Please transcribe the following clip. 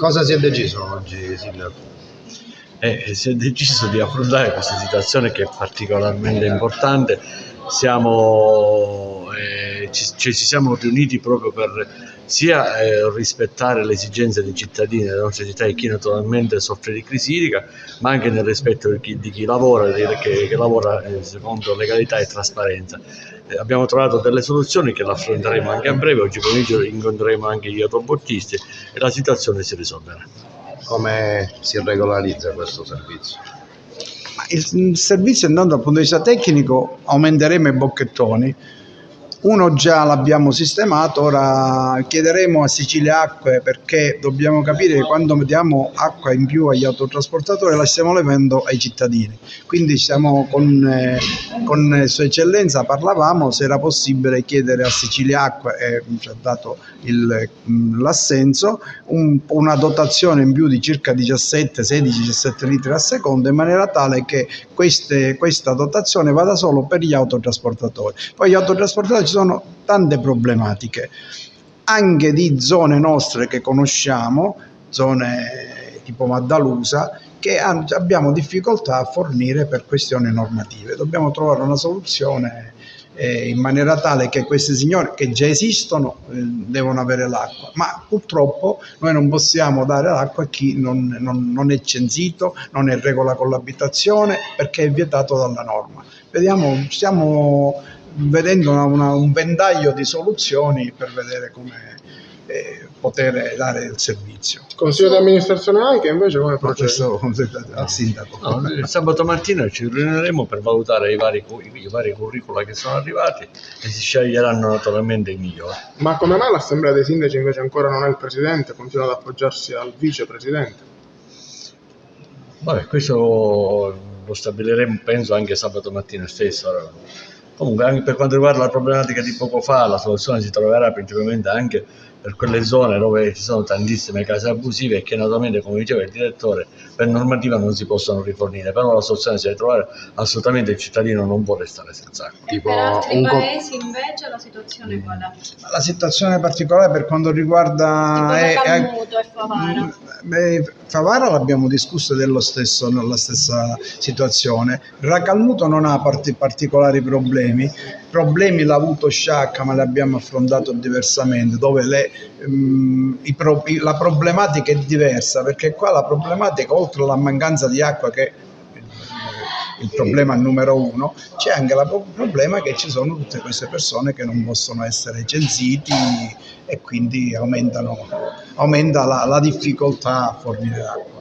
Cosa si è deciso oggi, Sindaco? Si è deciso di affrontare questa situazione che è particolarmente importante. Ci siamo riuniti proprio per sia rispettare le esigenze dei cittadini della nostra città e chi naturalmente soffre di crisi idrica, ma anche nel rispetto di chi lavora, che lavora secondo legalità e trasparenza. Abbiamo trovato delle soluzioni che le affronteremo anche a breve. Oggi pomeriggio incontreremo anche gli autobottisti e la situazione si risolverà. Come si regolarizza questo servizio? Il servizio, andando dal punto di vista tecnico, aumenteremo i bocchettoni. Uno già l'abbiamo sistemato, ora chiederemo a Sicilia Acque, perché dobbiamo capire che quando diamo acqua in più agli autotrasportatori la stiamo levando ai cittadini. Quindi siamo con Sua Eccellenza, parlavamo se era possibile chiedere a Sicilia Acque, e ci ha dato l'assenso, una dotazione in più di circa 16-17 litri al secondo, in maniera tale che questa dotazione vada solo per gli autotrasportatori. Poi gli autotrasportatori, ci sono tante problematiche anche di zone nostre che conosciamo, zone tipo Maddalusa, che abbiamo difficoltà a fornire per questioni normative. Dobbiamo trovare una soluzione in maniera tale che questi signori, che già esistono, devono avere l'acqua, ma purtroppo noi non possiamo dare l'acqua a chi non è censito, non è in regola con l'abitazione, perché è vietato dalla norma. Stiamo vedendo un ventaglio di soluzioni per vedere come poter dare il servizio. Consiglio di amministrazione AICA invece come procede? Al sindaco. No, sabato mattina ci riuniremo per valutare i vari curricula che sono arrivati e si sceglieranno naturalmente i migliori. Ma come mai l'assemblea dei sindaci invece ancora non ha il presidente, continua ad appoggiarsi al vicepresidente? Vabbè, questo lo stabiliremo penso anche sabato mattina stesso. Comunque, anche per quanto riguarda la problematica di poco fa, la soluzione si troverà principalmente anche per quelle zone dove ci sono tantissime case abusive e che naturalmente, come diceva il direttore, per normativa non si possono rifornire, però la soluzione si deve trovare. Assolutamente il cittadino non può restare senza acqua. E per altri paesi invece la situazione qual è? La situazione particolare per quanto riguarda Racalmuto e Favara. Favara l'abbiamo discusso nella stessa situazione. Racalmuto non ha particolari problemi l'ha avuto Sciacca, ma li abbiamo affrontato diversamente, dove la problematica è diversa, perché qua la problematica, oltre alla mancanza di acqua, che è il problema numero uno, c'è anche il problema che ci sono tutte queste persone che non possono essere censiti e quindi aumenta la difficoltà a fornire acqua.